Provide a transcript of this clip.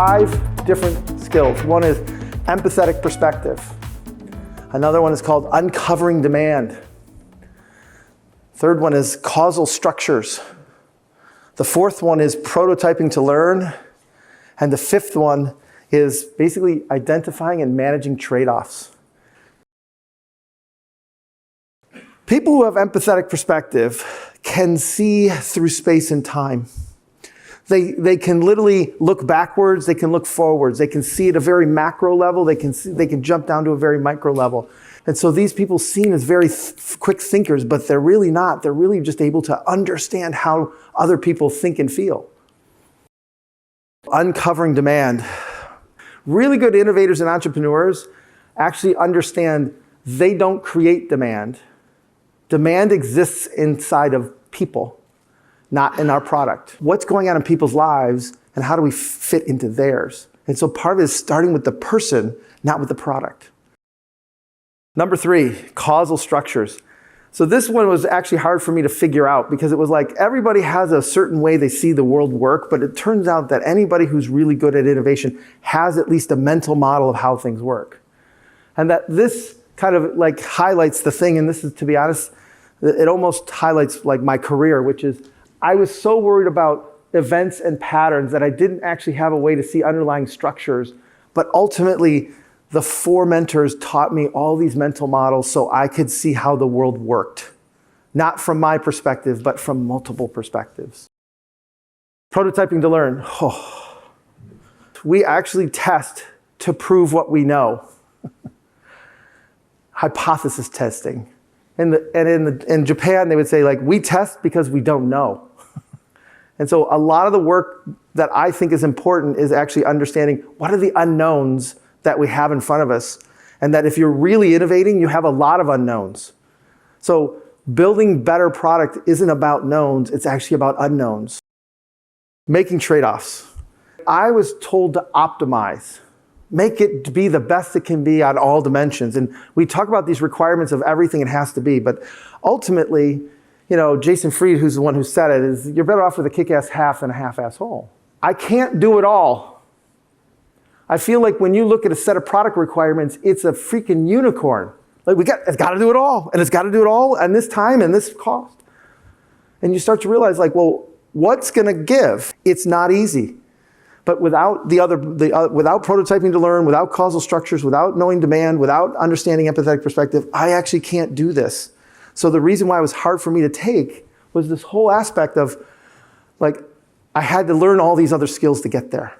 5 different skills. One is empathetic perspective. Another one is called uncovering demand. Third one is causal structures. The fourth one is prototyping to learn. And the fifth one is basically identifying and managing trade-offs. People who have empathetic perspective can see through space and time. They can literally look backwards, they can look forwards, they can see at a very macro level, they can jump down to a very micro level. And so these people seem as very quick thinkers, but they're really not. They're really just able to understand how other people think and feel. Uncovering demand. Really good innovators and entrepreneurs actually understand they don't create demand. Demand exists inside of people, not in our product. What's going on in people's lives and how do we fit into theirs? And so part of it is starting with the person, not with the product. Number 3, causal structures. So this one was actually hard for me to figure out because it was like everybody has a certain way they see the world work, but it turns out that anybody who's really good at innovation has at least a mental model of how things work. And that this kind of like highlights the thing, and this is, to be honest, it almost highlights like my career, which is I was so worried about events and patterns that I didn't actually have a way to see underlying structures. But ultimately, the 4 mentors taught me all these mental models so I could see how the world worked. Not from my perspective, but from multiple perspectives. Prototyping to learn. Oh. We actually test to prove what we know. Hypothesis testing. In Japan, they would say, like, we test because we don't know. And so a lot of the work that I think is important is actually understanding what are the unknowns that we have in front of us. And that if you're really innovating, you have a lot of unknowns. So building better product isn't about knowns, it's actually about unknowns. Making trade-offs. I was told to optimize. Make it be the best it can be on all dimensions. And we talk about these requirements of everything it has to be, but ultimately, you know, Jason Fried, who's the one who said it, is you're better off with a kick-ass half than a half-ass whole. I can't do it all. I feel like when you look at a set of product requirements, it's a freaking unicorn. Like it's got to do it all, and it's got to do it all, and this time, and this cost. And you start to realize, like, well, what's going to give? It's not easy. But without without prototyping to learn, without causal structures, without knowing demand, without understanding empathetic perspective, I actually can't do this. So the reason why it was hard for me to take was this whole aspect of, like, I had to learn all these other skills to get there.